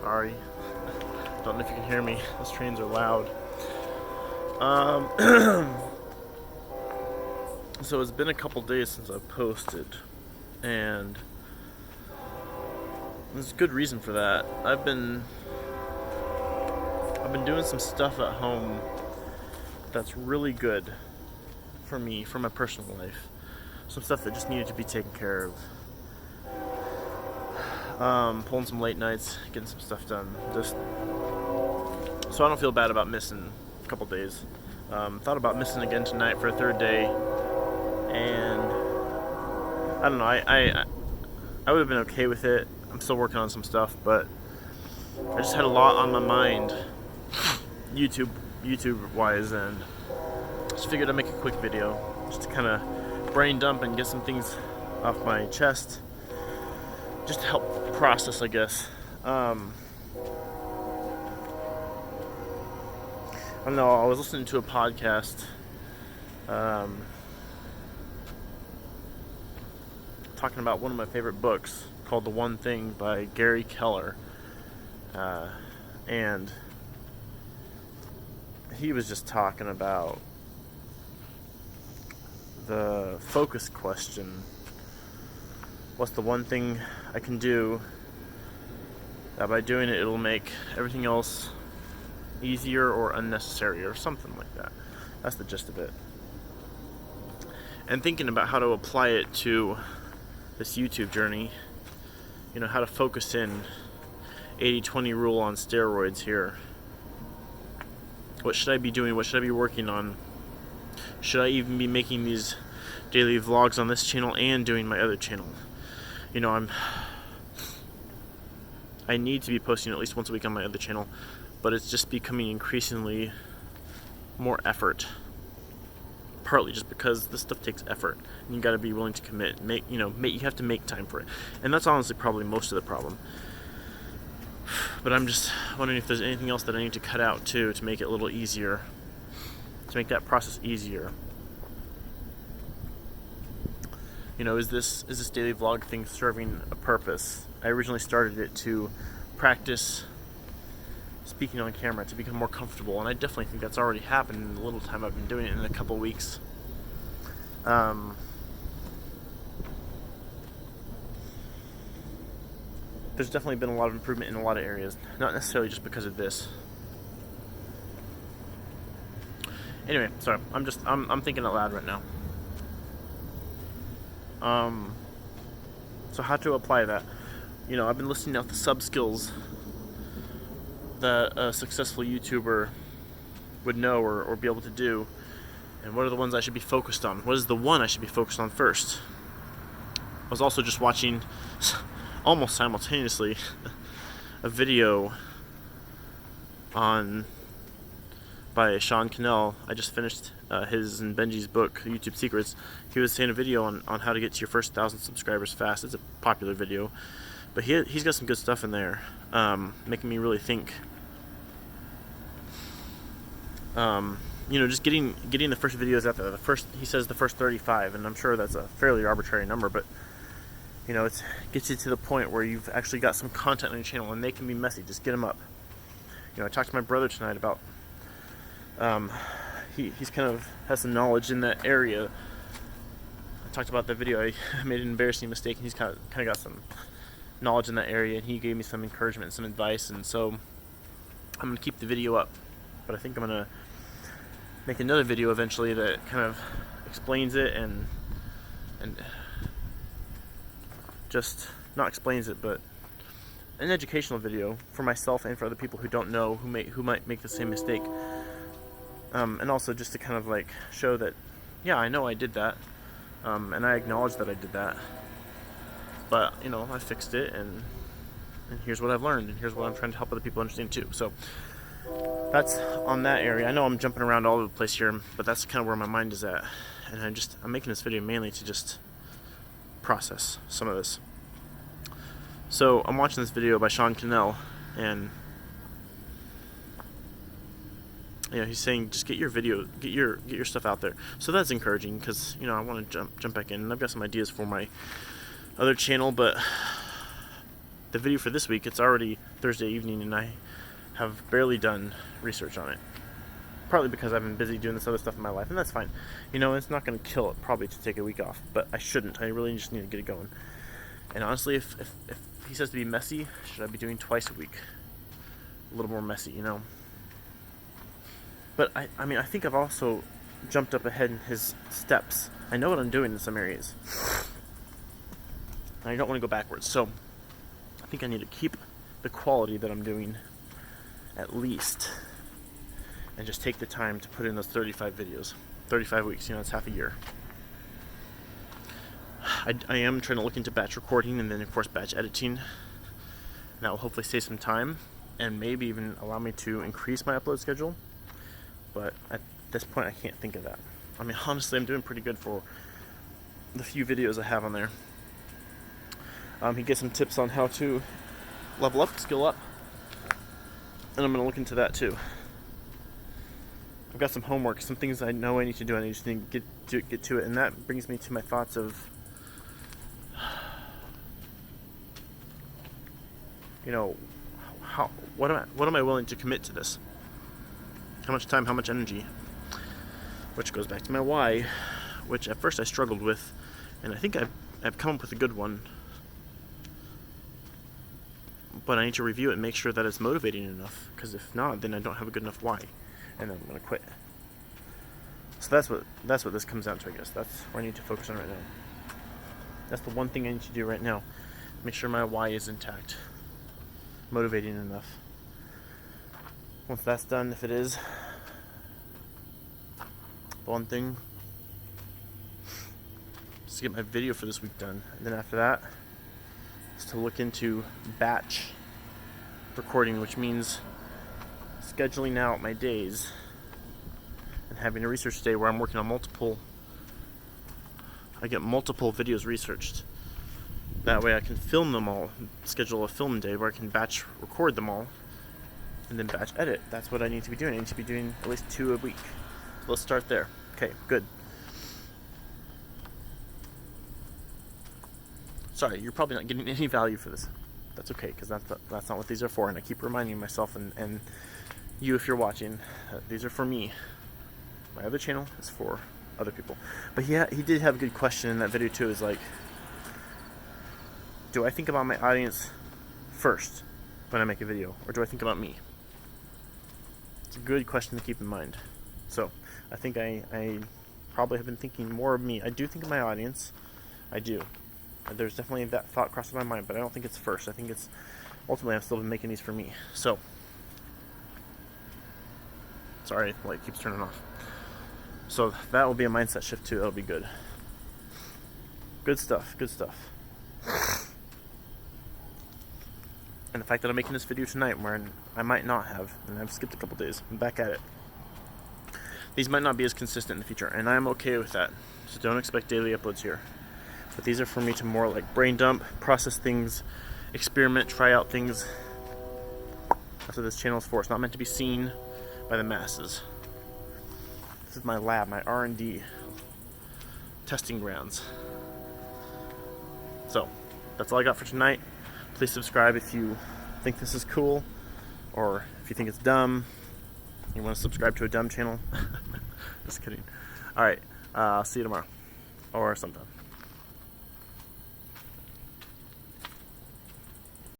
Sorry. Don't know if you can hear me. Those trains are loud. So it's been a couple days since I've posted, and there's a good reason for that. I've been doing some stuff at home that's really good for me, for my personal life. Some stuff that just needed to be taken care of. Pulling some late nights, getting some stuff done, just so I don't feel bad about missing a couple days. Thought about missing again tonight for a third day, and I don't know. I would have been okay with it. I'm still working on some stuff, but I just had a lot on my mind, YouTube wise, and just figured I'd make a quick video just to kind of brain dump and get some things off my chest, just to help process, I guess. I don't know, I was listening to a podcast talking about one of my favorite books called The One Thing by Gary Keller, and he was just talking about the focus question. What's the one thing I can do that by doing it it'll make everything else easier or unnecessary or something like that. That's the gist of it. And thinking about how to apply it to this YouTube journey, how to focus in, 80-20 rule on steroids here. What should I be doing? What should I be working on? Should I even be making these daily vlogs on this channel and doing my other channel? I need to be posting at least once a week on my other channel, but it's just becoming increasingly more effort. Partly just because this stuff takes effort, and you got to be willing to commit. You have to make time for it, and that's honestly probably most of the problem. But I'm just wondering if there's anything else that I need to cut out too to make it a little easier, to make that process easier. Is this daily vlog thing serving a purpose? I originally started it to practice speaking on camera, to become more comfortable, and I definitely think that's already happened in the little time I've been doing it, in a couple weeks. There's definitely been a lot of improvement in a lot of areas, not necessarily just because of this. Anyway, sorry, I'm thinking out loud right now. So how to apply that? I've been listing out the sub skills that a successful YouTuber would know or be able to do, and what are the ones I should be focused on? What is the one I should be focused on first? I was also just watching, almost simultaneously, a video by Sean Cannell. I just finished his and Benji's book, YouTube Secrets. He was saying a video on how to get to your first 1,000 subscribers fast. It's a popular video, but he's got some good stuff in there, making me really think. Just getting the first videos out there. He says the first 35, and I'm sure that's a fairly arbitrary number, but it gets you to the point where you've actually got some content on your channel, and they can be messy. Just get them up. I talked to my brother tonight about. He's kind of has some knowledge in that area. I talked about that video. I made an embarrassing mistake, and he's kind of got some knowledge in that area, and he gave me some encouragement and some advice, and so I'm going to keep the video up, but I think I'm going to make another video eventually that kind of explains it and just not explains it, but an educational video for myself and for other people who don't know, who might make the same mistake, and also just to kind of like show that, yeah, I know I did that, and I acknowledge that I did that, but I fixed it, and here's what I've learned, and here's what I'm trying to help other people understand too. So that's on that area. I know I'm jumping around all over the place here, but that's kind of where my mind is at, and I'm making this video mainly to just process some of this. So I'm watching this video by Sean Cannell, and he's saying just get your stuff out there. So that's encouraging, because I want to jump back in, and I've got some ideas for my other channel, but the video for this week, it's already Thursday evening and I have barely done research on it. Partly because I've been busy doing this other stuff in my life, and that's fine. You know, it's not going to kill it probably to take a week off, but I shouldn't. I really just need to get it going. And honestly, if he says to be messy, should I be doing twice a week? A little more messy, you know? But I mean, I think I've also jumped up ahead in his steps. I know what I'm doing in some areas. And I don't want to go backwards. So I think I need to keep the quality that I'm doing at least, and just take the time to put in those 35 videos. 35 weeks, you know, it's half a year. I am trying to look into batch recording and then, of course, batch editing. And that will hopefully save some time and maybe even allow me to increase my upload schedule. But at this point, I can't think of that. I mean, honestly, I'm doing pretty good for the few videos I have on there. He gets some tips on how to level up, skill up. And I'm going to look into that too. I've got some homework, some things I know I need to do, and I just need to get to it. And that brings me to my thoughts of, you know, what am I willing to commit to this? How much time, how much energy? Which goes back to my why, which at first I struggled with, and I think I've come up with a good one. But I need to review it and make sure that it's motivating enough, because if not, then I don't have a good enough why, and then I'm going to quit. So that's what this comes down to, I guess. That's what I need to focus on right now. That's the one thing I need to do right now. Make sure my why is intact, motivating enough. Once that's done, if it is, the one thing is to get my video for this week done. And then after that, is to look into batch recording, which means scheduling out my days and having a research day where I'm working on I get multiple videos researched. That way I can film them all, schedule a film day where I can batch record them all, and then batch edit. That's what I need to be doing. I need to be doing at least 2 a week. So let's start there. Okay, good. Sorry, you're probably not getting any value for this. That's okay, because that's not what these are for, and I keep reminding myself and you, if you're watching, these are for me. My other channel is for other people. But yeah, he did have a good question in that video too. Is like, do I think about my audience first when I make a video, or do I think about me? It's a good question to keep in mind. So I think I probably have been thinking more of me. I do think of my audience. I do. There's definitely that thought crossing my mind, but I don't think it's first. I think it's ultimately I've still been making these for me. So sorry, the light keeps turning off. So that will be a mindset shift too. That'll be good. Good stuff. Good stuff. And the fact that I'm making this video tonight, where I might not have, and I've skipped a couple days, I'm back at it. These might not be as consistent in the future, and I'm okay with that. So don't expect daily uploads here. But these are for me to more like brain dump, process things, experiment, try out things. That's what this channel is for. It's not meant to be seen by the masses. This is my lab, my R&D testing grounds. So that's all I got for tonight. Please subscribe if you think this is cool, or if you think it's dumb. You want to subscribe to a dumb channel? Just kidding. Alright, see you tomorrow. Or sometime.